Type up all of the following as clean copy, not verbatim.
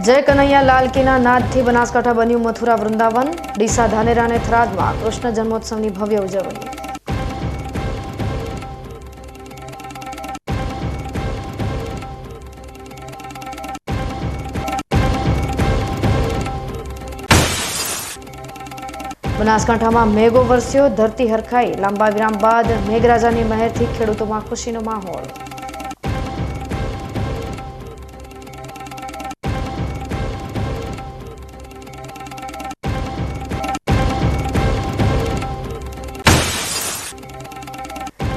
जय कन्हैया लाल कीना नादथी बनासकांठा बन्યું मथुरा वृंदावन। ડીસા ધાનેરા અને થરાદમાં કૃષ્ણ જન્મોત્સવની ભવ્ય ઉજવણી। બનાસકાંઠામાં મેઘો વરસ્યો, ધરતી હરખાઈ। લાંબા વિરામ બાદ મેઘરાજાની મહેરથી ખેડૂતોમાં ખુશીનો માહોલ।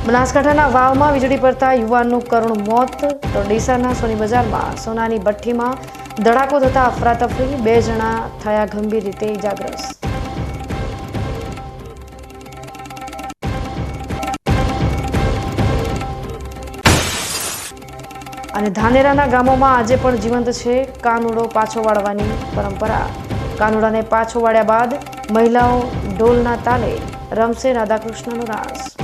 બનાસકાંઠાના વાવમાં વીજળી પડતા યુવાનનું કરુણ મોત। તો ડીસાના સોની બજારમાં સોનાની ભઠ્ઠીમાં ધડાકો થતા અફરાતફરી, 2 જણા થયા ગંભીર રીતે ઇજાગ્રસ્ત। અને ધાનેરાના ગામોમાં આજે પણ જીવંત છે કાનુડો પાછો વાળવાની પરંપરા। કાનુડાને પાછો વાળ્યા બાદ મહિલાઓ ઢોલના તાલે રમશે રાધાકૃષ્ણનો રાસ।